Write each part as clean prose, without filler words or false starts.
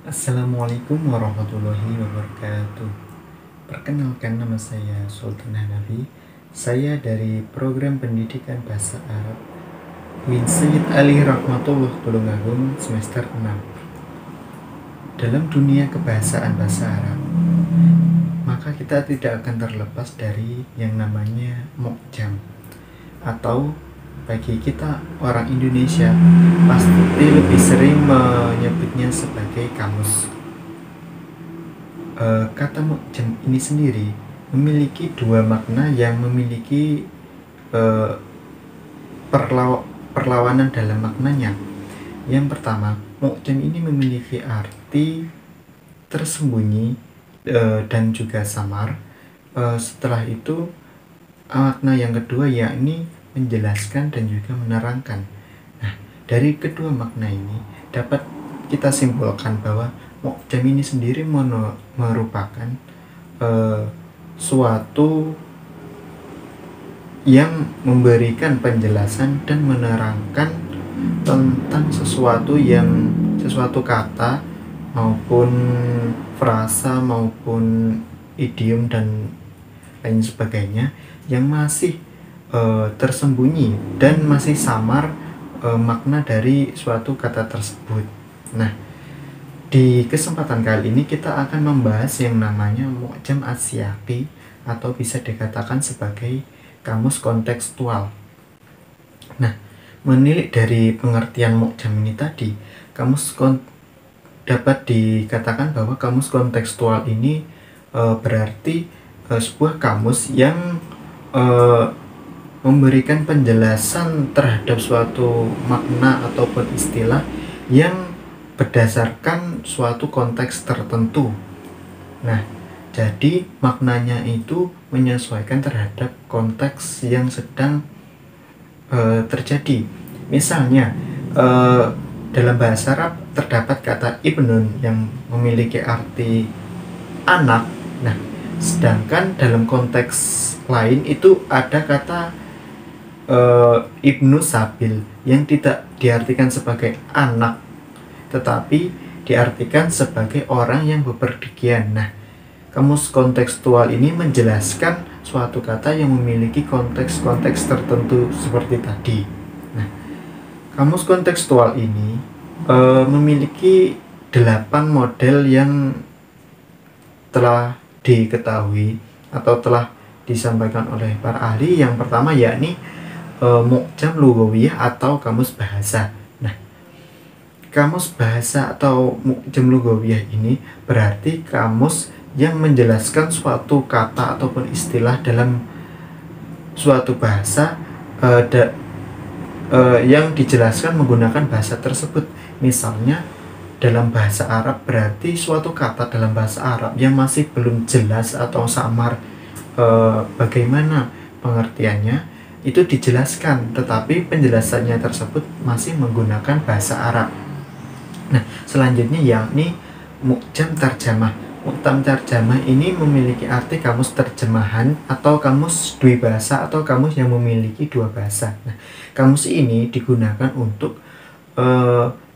Assalamualaikum warahmatullahi wabarakatuh. Perkenalkan, nama saya Sultan Hanafi. Saya dari Program Pendidikan Bahasa Arab Win Sayyid Ali Rahmatullah Tulungagung semester 6. Dalam dunia kebahasaan bahasa Arab, maka kita tidak akan terlepas dari yang namanya mu'jam, atau bagi kita orang Indonesia pasti lebih sering menyebutnya sebagai kamus. Kata mu'jam ini sendiri memiliki dua makna yang memiliki perlawanan dalam maknanya. Yang pertama, mu'jam ini memiliki arti tersembunyi dan juga samar. Setelah itu, makna yang kedua yakni menjelaskan dan juga menerangkan. Nah, dari kedua makna ini dapat kita simpulkan bahwa mu'jam ini sendiri merupakan suatu yang memberikan penjelasan dan menerangkan tentang sesuatu kata maupun frasa maupun idiom dan lain sebagainya yang masih tersembunyi dan masih samar makna dari suatu kata tersebut. Nah, di kesempatan kali ini kita akan membahas yang namanya mu'jam as-siyaqi, atau bisa dikatakan sebagai kamus kontekstual. Nah, menilik dari pengertian mu'jam ini tadi, dapat dikatakan bahwa kamus kontekstual ini berarti sebuah kamus yang memberikan penjelasan terhadap suatu makna ataupun istilah yang berdasarkan suatu konteks tertentu. Nah, jadi maknanya itu menyesuaikan terhadap konteks yang sedang terjadi. Misalnya, dalam bahasa Arab terdapat kata ibnun yang memiliki arti anak. Nah, sedangkan dalam konteks lain itu ada kata ibnu sabil yang tidak diartikan sebagai anak, tetapi diartikan sebagai orang yang bepergian. Nah, kamus kontekstual ini menjelaskan suatu kata yang memiliki konteks-konteks tertentu seperti tadi. Nah, kamus kontekstual ini memiliki 8 model yang telah diketahui atau telah disampaikan oleh para ahli. Yang pertama yakni mu'jam lughawiyah atau kamus bahasa. Nah, kamus bahasa atau mu'jam lughawiyah ini berarti kamus yang menjelaskan suatu kata ataupun istilah dalam suatu bahasa yang dijelaskan menggunakan bahasa tersebut. Misalnya, dalam bahasa Arab berarti suatu kata dalam bahasa Arab yang masih belum jelas atau samar bagaimana pengertiannya, itu dijelaskan, tetapi penjelasannya tersebut masih menggunakan bahasa Arab. Nah, selanjutnya yakni mu'jam tarjamah. Mu'jam tarjamah ini memiliki arti kamus terjemahan atau kamus dwibahasa atau kamus yang memiliki dua bahasa. Nah, kamus ini digunakan untuk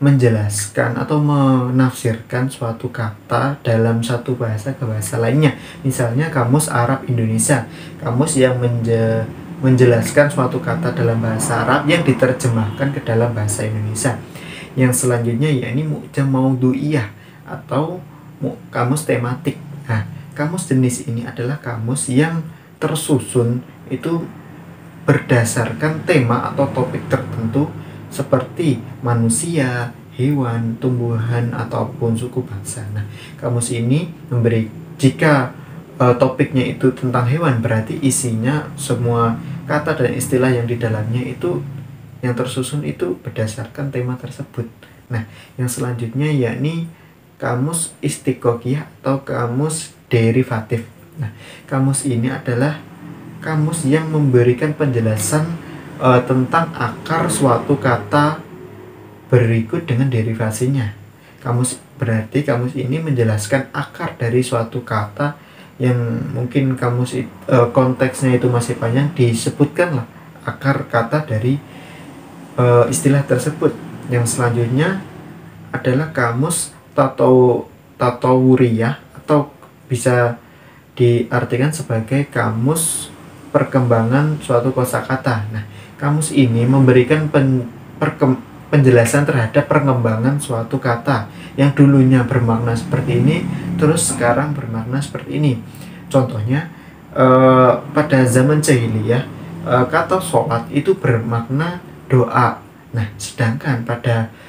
menjelaskan atau menafsirkan suatu kata dalam satu bahasa ke bahasa lainnya. Misalnya kamus Arab Indonesia, kamus yang menjelaskan suatu kata dalam bahasa Arab yang diterjemahkan ke dalam bahasa Indonesia. Yang selanjutnya yakni mu'jam maudhu'iyah atau kamus tematik. Nah, kamus jenis ini adalah kamus yang tersusun itu berdasarkan tema atau topik tertentu seperti manusia, hewan, tumbuhan, ataupun suku bangsa. Nah, kamus ini jika topiknya itu tentang hewan, berarti isinya semua kata dan istilah yang di dalamnya itu yang tersusun itu berdasarkan tema tersebut. Nah, yang selanjutnya yakni kamus istiqoqiyah atau kamus derivatif. Nah, kamus ini adalah kamus yang memberikan penjelasan tentang akar suatu kata berikut dengan derivasinya. Berarti kamus ini menjelaskan akar dari suatu kata yang mungkin konteksnya itu masih panjang, disebutkanlah akar kata dari istilah tersebut. Yang selanjutnya adalah kamus tato tatawuriyah, atau bisa diartikan sebagai kamus perkembangan suatu kosakata. Nah, kamus ini memberikan penjelasan terhadap perkembangan suatu kata yang dulunya bermakna seperti ini, terus sekarang bermakna seperti ini. Contohnya, pada zaman jahiliyah, kata sholat itu bermakna doa. Nah, sedangkan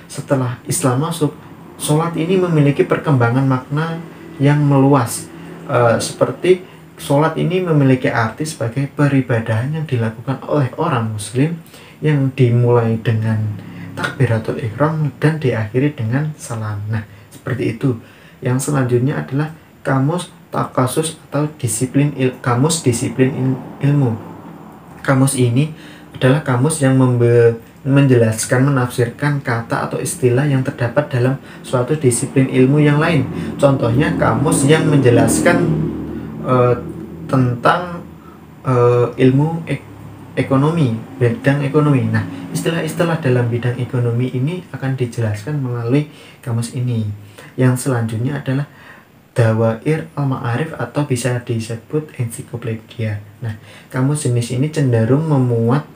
setelah Islam masuk, sholat ini memiliki perkembangan makna yang meluas. Seperti sholat ini memiliki arti sebagai peribadahan yang dilakukan oleh orang muslim, yang dimulai dengan takbiratul ihram dan diakhiri dengan salam. Nah, seperti itu. Yang selanjutnya adalah kamus takasus atau kamus disiplin ilmu. Kamus ini adalah kamus yang menjelaskan, menafsirkan kata atau istilah yang terdapat dalam suatu disiplin ilmu yang lain. Contohnya, kamus yang menjelaskan tentang ilmu ekonomi, bidang ekonomi. Nah, istilah-istilah dalam bidang ekonomi ini akan dijelaskan melalui kamus ini. Yang selanjutnya adalah Dawair al-Ma'arif atau bisa disebut ensiklopedia. Nah, kamus jenis ini cenderung memuat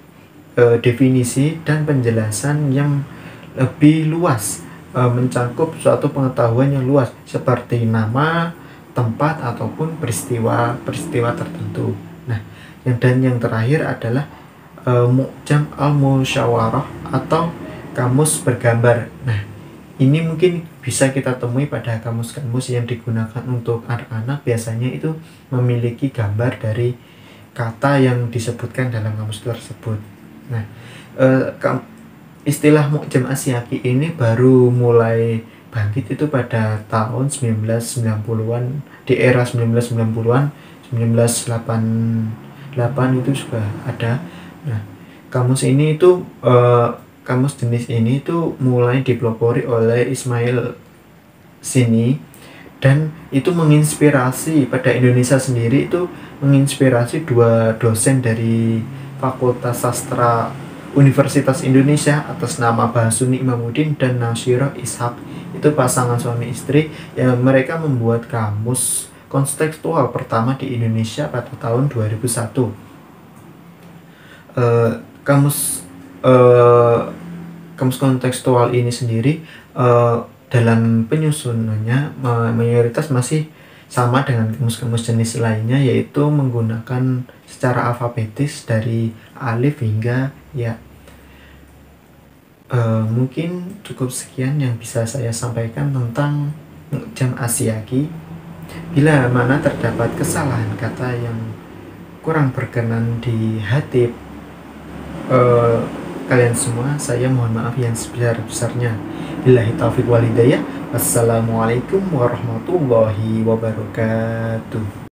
definisi dan penjelasan yang lebih luas, mencakup suatu pengetahuan yang luas seperti nama, tempat, ataupun peristiwa tertentu. Nah, yang terakhir adalah Mu'jam al-Musyawarah atau kamus bergambar. Nah, ini mungkin bisa kita temui pada kamus-kamus yang digunakan untuk anak-anak. Biasanya itu memiliki gambar dari kata yang disebutkan dalam kamus tersebut. Nah, istilah Mu'jam Asyaki ini baru mulai bangkit itu pada tahun 1990-an, di era 1990-an, 1988 itu juga ada. Nah, kamus jenis ini itu mulai dipelopori oleh Ismail Sini, dan itu menginspirasi pada Indonesia sendiri, itu menginspirasi dua dosen dari Fakultas Sastra Universitas Indonesia atas nama Bahsuni Imamuddin dan Nasyirah Ishak. Itu pasangan suami istri yang mereka membuat kamus kontekstual pertama di Indonesia pada tahun 2001. Kamus kontekstual ini sendiri dalam penyusunannya mayoritas masih sama dengan kamus-kamus jenis lainnya, yaitu menggunakan secara alfabetis dari alif hingga ya. Mungkin cukup sekian yang bisa saya sampaikan tentang Mu'jam Asyaki. Bila mana terdapat kesalahan kata yang kurang berkenan di hati kalian semua, saya mohon maaf yang sebesar-besarnya. Billahi taufiq wal hidayah. Wassalamualaikum warahmatullahi wabarakatuh.